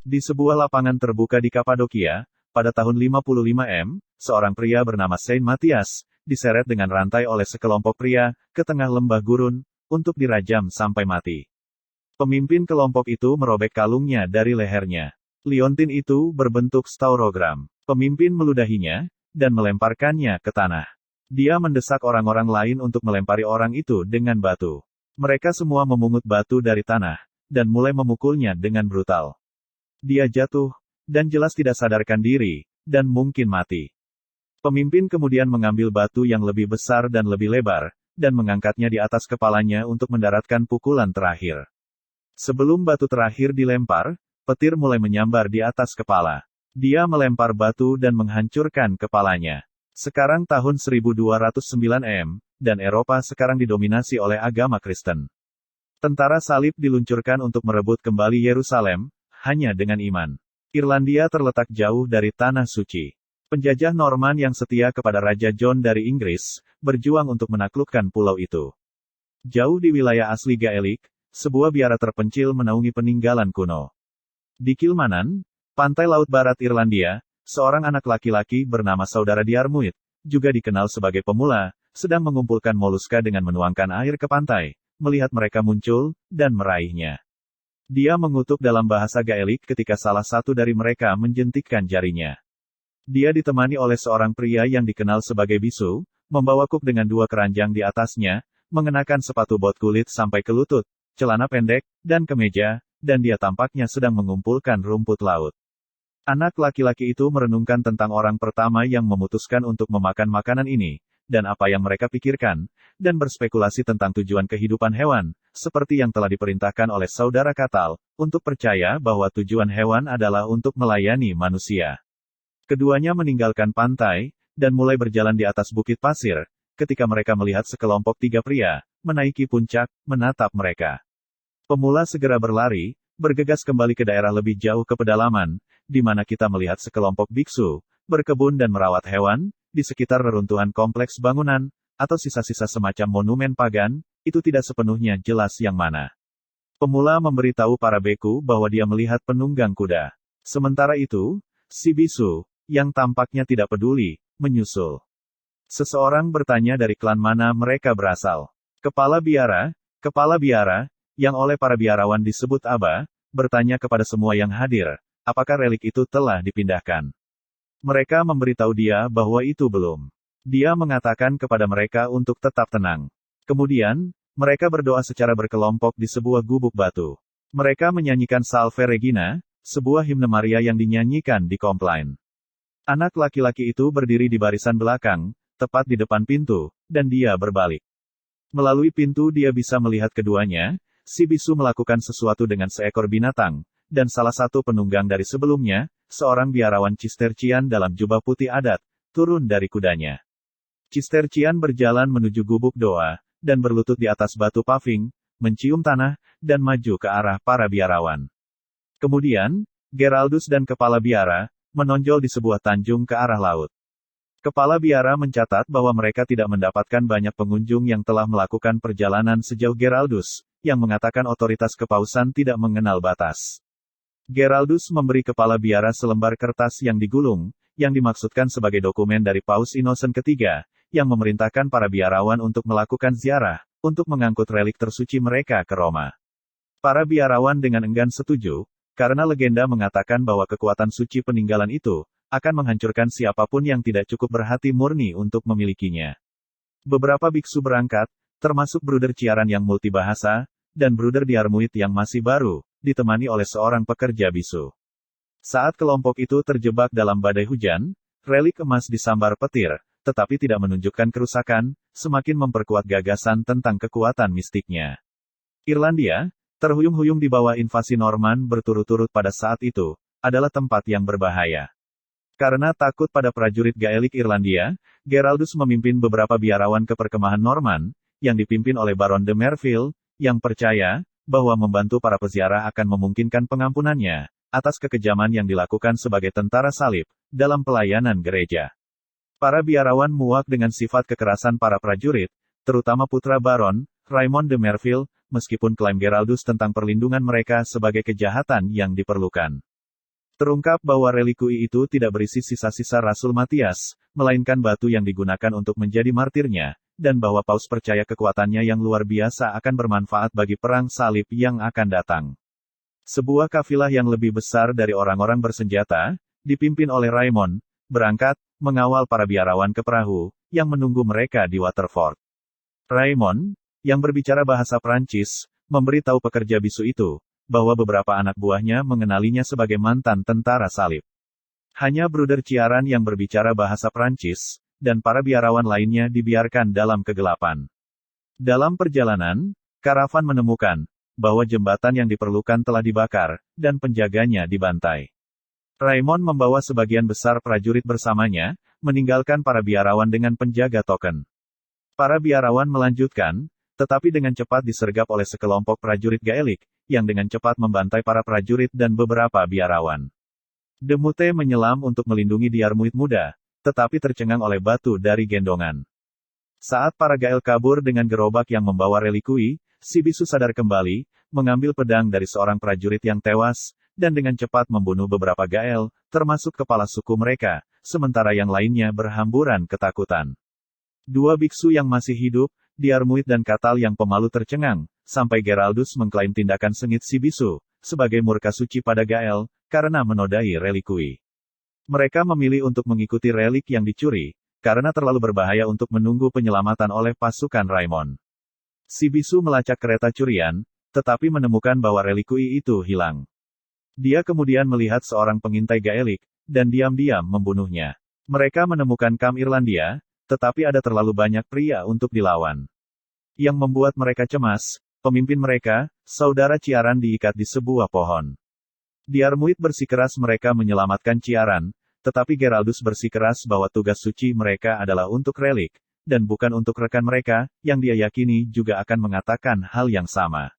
Di sebuah lapangan terbuka di Kapadokia, pada tahun 55 M, seorang pria bernama Saint Matthias, diseret dengan rantai oleh sekelompok pria, ke tengah lembah gurun, untuk dirajam sampai mati. Pemimpin kelompok itu merobek kalungnya dari lehernya. Liontin itu berbentuk staurogram. Pemimpin meludahinya, dan melemparkannya ke tanah. Dia mendesak orang-orang lain untuk melempari orang itu dengan batu. Mereka semua memungut batu dari tanah, dan mulai memukulnya dengan brutal. Dia jatuh, dan jelas tidak sadarkan diri, dan mungkin mati. Pemimpin kemudian mengambil batu yang lebih besar dan lebih lebar, dan mengangkatnya di atas kepalanya untuk mendaratkan pukulan terakhir. Sebelum batu terakhir dilempar, petir mulai menyambar di atas kepala. Dia melempar batu dan menghancurkan kepalanya. Sekarang tahun 1209 M, dan Eropa sekarang didominasi oleh agama Kristen. Tentara salib diluncurkan untuk merebut kembali Yerusalem, hanya dengan iman. Irlandia terletak jauh dari Tanah Suci. Penjajah Norman yang setia kepada Raja John dari Inggris, berjuang untuk menaklukkan pulau itu. Jauh di wilayah asli Gaelik, sebuah biara terpencil menaungi peninggalan kuno. Di Kilmanan, pantai laut barat Irlandia, seorang anak laki-laki bernama Saudara Diarmuid, juga dikenal sebagai pemula, sedang mengumpulkan moluska dengan menuangkan air ke pantai, melihat mereka muncul, dan meraihnya. Dia mengutuk dalam bahasa Gaelik ketika salah satu dari mereka menjentikkan jarinya. Dia ditemani oleh seorang pria yang dikenal sebagai bisu, membawa kuk dengan 2 keranjang di atasnya, mengenakan sepatu bot kulit sampai ke lutut, celana pendek, dan kemeja, dan dia tampaknya sedang mengumpulkan rumput laut. Anak laki-laki itu merenungkan tentang orang pertama yang memutuskan untuk memakan makanan ini, dan apa yang mereka pikirkan, dan berspekulasi tentang tujuan kehidupan hewan, seperti yang telah diperintahkan oleh Saudara Katal, untuk percaya bahwa tujuan hewan adalah untuk melayani manusia. Keduanya meninggalkan pantai, dan mulai berjalan di atas bukit pasir, ketika mereka melihat sekelompok 3 pria, menaiki puncak, menatap mereka. Pemula segera berlari, bergegas kembali ke daerah lebih jauh ke pedalaman, di mana kita melihat sekelompok biksu, berkebun dan merawat hewan, di sekitar reruntuhan kompleks bangunan, atau sisa-sisa semacam monumen pagan, itu tidak sepenuhnya jelas yang mana. Pemula memberitahu para beku bahwa dia melihat penunggang kuda. Sementara itu, si bisu, yang tampaknya tidak peduli, menyusul. Seseorang bertanya dari klan mana mereka berasal. Kepala biara, yang oleh para biarawan disebut Aba, bertanya kepada semua yang hadir, apakah relik itu telah dipindahkan. Mereka memberitahu dia bahwa itu belum. Dia mengatakan kepada mereka untuk tetap tenang. Kemudian, mereka berdoa secara berkelompok di sebuah gubuk batu. Mereka menyanyikan Salve Regina, sebuah himne Maria yang dinyanyikan di Compline. Anak laki-laki itu berdiri di barisan belakang, tepat di depan pintu, dan dia berbalik. Melalui pintu dia bisa melihat keduanya. Si bisu melakukan sesuatu dengan seekor binatang, dan salah satu penunggang dari sebelumnya, seorang biarawan Cistercian dalam jubah putih adat, turun dari kudanya. Cistercian berjalan menuju gubuk doa, dan berlutut di atas batu paving, mencium tanah, dan maju ke arah para biarawan. Kemudian, Geraldus dan kepala biara, menonjol di sebuah tanjung ke arah laut. Kepala biara mencatat bahwa mereka tidak mendapatkan banyak pengunjung yang telah melakukan perjalanan sejauh Geraldus, yang mengatakan otoritas kepausan tidak mengenal batas. Geraldus memberi kepala biara selembar kertas yang digulung, yang dimaksudkan sebagai dokumen dari Paus Innocent ketiga, yang memerintahkan para biarawan untuk melakukan ziarah, untuk mengangkut relik tersuci mereka ke Roma. Para biarawan dengan enggan setuju, karena legenda mengatakan bahwa kekuatan suci peninggalan itu, akan menghancurkan siapapun yang tidak cukup berhati murni untuk memilikinya. Beberapa biksu berangkat, termasuk Bruder Ciaran yang multibahasa, dan Bruder Diarmuid yang masih baru, ditemani oleh seorang pekerja bisu. Saat kelompok itu terjebak dalam badai hujan, relik emas disambar petir, tetapi tidak menunjukkan kerusakan, semakin memperkuat gagasan tentang kekuatan mistiknya. Irlandia, terhuyung-huyung di bawah invasi Norman berturut-turut pada saat itu, adalah tempat yang berbahaya. Karena takut pada prajurit Gaelik Irlandia, Geraldus memimpin beberapa biarawan ke perkemahan Norman, yang dipimpin oleh Baron de Merville, yang percaya bahwa membantu para peziarah akan memungkinkan pengampunannya atas kekejaman yang dilakukan sebagai tentara salib dalam pelayanan gereja. Para biarawan muak dengan sifat kekerasan para prajurit, terutama putra Baron Raymond de Merville, meskipun klaim Geraldus tentang perlindungan mereka sebagai kejahatan yang diperlukan. Terungkap bahwa relikui itu tidak berisi sisa-sisa Rasul Matias, melainkan batu yang digunakan untuk menjadi martirnya, dan bahwa Paus percaya kekuatannya yang luar biasa akan bermanfaat bagi perang salib yang akan datang. Sebuah kafilah yang lebih besar dari orang-orang bersenjata, dipimpin oleh Raymond, berangkat, mengawal para biarawan ke perahu, yang menunggu mereka di Waterford. Raymond, yang berbicara bahasa Prancis, memberitahu pekerja bisu itu, bahwa beberapa anak buahnya mengenalinya sebagai mantan tentara salib. Hanya Bruder Ciaran yang berbicara bahasa Prancis, dan para biarawan lainnya dibiarkan dalam kegelapan. Dalam perjalanan, karavan menemukan, bahwa jembatan yang diperlukan telah dibakar, dan penjaganya dibantai. Raymond membawa sebagian besar prajurit bersamanya, meninggalkan para biarawan dengan penjaga token. Para biarawan melanjutkan, tetapi dengan cepat disergap oleh sekelompok prajurit Gaelik, yang dengan cepat membantai para prajurit dan beberapa biarawan. Demute menyelam untuk melindungi Diarmuid muda, tetapi tercengang oleh batu dari gendongan. Saat para Gael kabur dengan gerobak yang membawa relikui, si bisu sadar kembali, mengambil pedang dari seorang prajurit yang tewas, dan dengan cepat membunuh beberapa Gael, termasuk kepala suku mereka, sementara yang lainnya berhamburan ketakutan. Dua biksu yang masih hidup, Diarmuid dan Katal yang pemalu tercengang, sampai Geraldus mengklaim tindakan sengit si bisu, sebagai murka suci pada Gael, karena menodai relikui. Mereka memilih untuk mengikuti relik yang dicuri, karena terlalu berbahaya untuk menunggu penyelamatan oleh pasukan Raymond. Si bisu melacak kereta curian, tetapi menemukan bahwa relikui itu hilang. Dia kemudian melihat seorang pengintai Gaelik, dan diam-diam membunuhnya. Mereka menemukan Kam Irlandia, tetapi ada terlalu banyak pria untuk dilawan. Yang membuat mereka cemas, pemimpin mereka, saudara Ciaran diikat di sebuah pohon. Diarmuid bersikeras mereka menyelamatkan Ciaran, tetapi Geraldus bersikeras bahwa tugas suci mereka adalah untuk relik, dan bukan untuk rekan mereka, yang dia yakini juga akan mengatakan hal yang sama.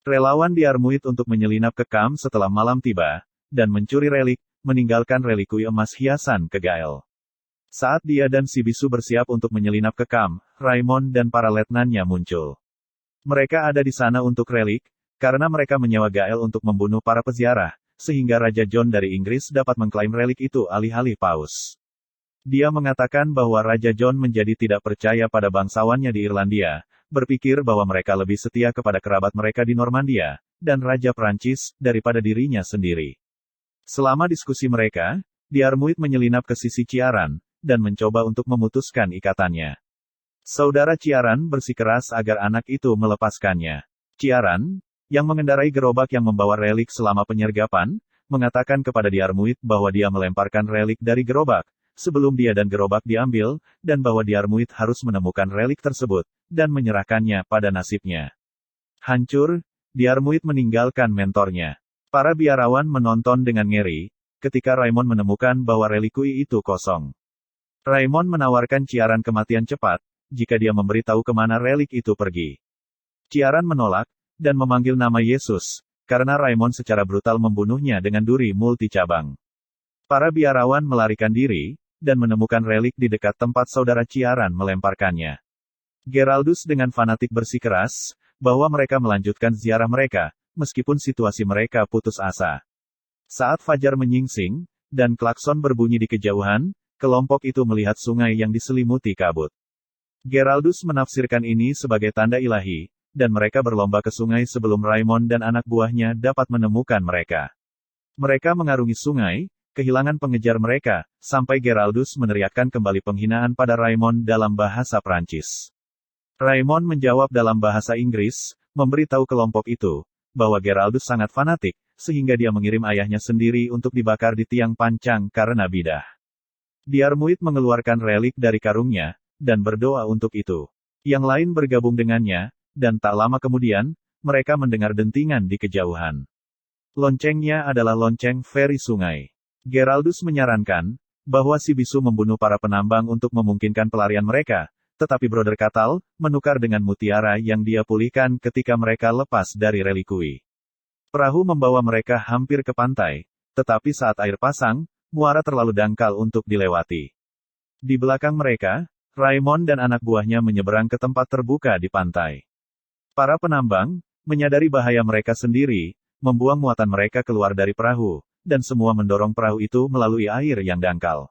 Relawan Diarmuid untuk menyelinap ke Kam setelah malam tiba, dan mencuri relik, meninggalkan relikui emas hiasan ke Gael. Saat dia dan si bisu bersiap untuk menyelinap ke Kam, Raymond dan para letnannya muncul. Mereka ada di sana untuk relik, karena mereka menyewa Gael untuk membunuh para peziarah, sehingga Raja John dari Inggris dapat mengklaim relik itu alih-alih Paus. Dia mengatakan bahwa Raja John menjadi tidak percaya pada bangsawannya di Irlandia, berpikir bahwa mereka lebih setia kepada kerabat mereka di Normandia, dan Raja Prancis, daripada dirinya sendiri. Selama diskusi mereka, Diarmuid menyelinap ke sisi Ciaran, dan mencoba untuk memutuskan ikatannya. Saudara Ciaran bersikeras agar anak itu melepaskannya. Ciaran, yang mengendarai gerobak yang membawa relik selama penyergapan, mengatakan kepada Diarmuid bahwa dia melemparkan relik dari gerobak, sebelum dia dan gerobak diambil, dan bahwa Diarmuid harus menemukan relik tersebut, dan menyerahkannya pada nasibnya. Hancur, Diarmuid meninggalkan mentornya. Para biarawan menonton dengan ngeri, ketika Raymond menemukan bahwa relikui itu kosong. Raymond menawarkan Ciaran kematian cepat, jika dia memberitahu kemana relik itu pergi. Ciaran menolak, dan memanggil nama Yesus, karena Raymond secara brutal membunuhnya dengan duri multicabang. Para biarawan melarikan diri, dan menemukan relik di dekat tempat saudara Ciaran melemparkannya. Geraldus dengan fanatik bersikeras, bahwa mereka melanjutkan ziarah mereka, meskipun situasi mereka putus asa. Saat fajar menyingsing, dan klakson berbunyi di kejauhan, kelompok itu melihat sungai yang diselimuti kabut. Geraldus menafsirkan ini sebagai tanda ilahi, dan mereka berlomba ke sungai sebelum Raymond dan anak buahnya dapat menemukan mereka. Mereka mengarungi sungai, kehilangan pengejar mereka, sampai Geraldus meneriakkan kembali penghinaan pada Raymond dalam bahasa Prancis. Raymond menjawab dalam bahasa Inggris, memberitahu kelompok itu, bahwa Geraldus sangat fanatik, sehingga dia mengirim ayahnya sendiri untuk dibakar di tiang pancang karena bidah. Diarmuid mengeluarkan relik dari karungnya, dan berdoa untuk itu. Yang lain bergabung dengannya, dan tak lama kemudian, mereka mendengar dentingan di kejauhan. Loncengnya adalah lonceng feri sungai. Geraldus menyarankan, bahwa si bisu membunuh para penambang untuk memungkinkan pelarian mereka, tetapi Brother Katal, menukar dengan mutiara yang dia pulihkan ketika mereka lepas dari relikui. Perahu membawa mereka hampir ke pantai, tetapi saat air pasang, muara terlalu dangkal untuk dilewati. Di belakang mereka, Raymond dan anak buahnya menyeberang ke tempat terbuka di pantai. Para penambang, menyadari bahaya mereka sendiri, membuang muatan mereka keluar dari perahu, dan semua mendorong perahu itu melalui air yang dangkal.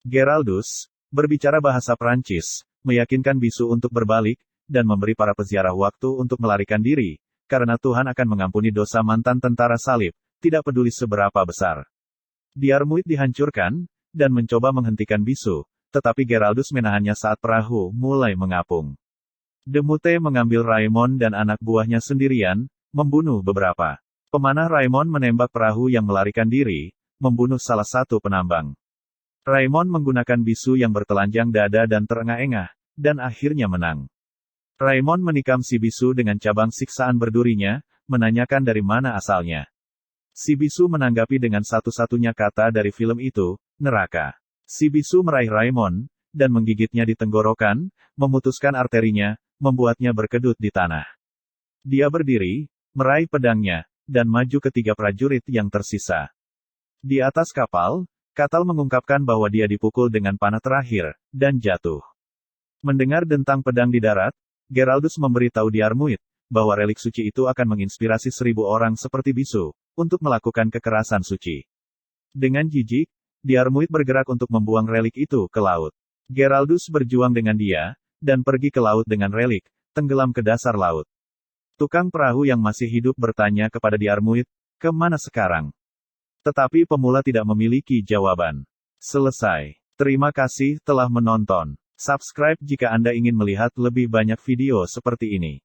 Geraldus, berbicara bahasa Prancis, meyakinkan bisu untuk berbalik, dan memberi para peziarah waktu untuk melarikan diri, karena Tuhan akan mengampuni dosa mantan tentara salib, tidak peduli seberapa besar. Diarmuid dihancurkan, dan mencoba menghentikan bisu, tetapi Geraldus menahannya saat perahu mulai mengapung. Demute mengambil Raimond dan anak buahnya sendirian, membunuh beberapa. Pemanah Raimond menembak perahu yang melarikan diri, membunuh salah satu penambang. Raimond menggunakan bisu yang bertelanjang dada dan terengah-engah, dan akhirnya menang. Raimond menikam si bisu dengan cabang siksaan berdurinya, menanyakan dari mana asalnya. Si bisu menanggapi dengan satu-satunya kata dari film itu, neraka. Si bisu meraih Raimond, dan menggigitnya di tenggorokan, memutuskan arterinya, membuatnya berkedut di tanah. Dia berdiri, meraih pedangnya, dan maju ke 3 prajurit yang tersisa. Di atas kapal, Katal mengungkapkan bahwa dia dipukul dengan panah terakhir, dan jatuh. Mendengar dentang pedang di darat, Geraldus memberitahu Diarmuid, bahwa relik suci itu akan menginspirasi 1000 orang seperti bisu, untuk melakukan kekerasan suci. Dengan jijik, Diarmuid bergerak untuk membuang relik itu ke laut. Geraldus berjuang dengan dia, dan pergi ke laut dengan relik, tenggelam ke dasar laut. Tukang perahu yang masih hidup bertanya kepada Diarmuid, "Kemana sekarang?" Tetapi pemula tidak memiliki jawaban. Selesai. Terima kasih telah menonton. Subscribe jika Anda ingin melihat lebih banyak video seperti ini.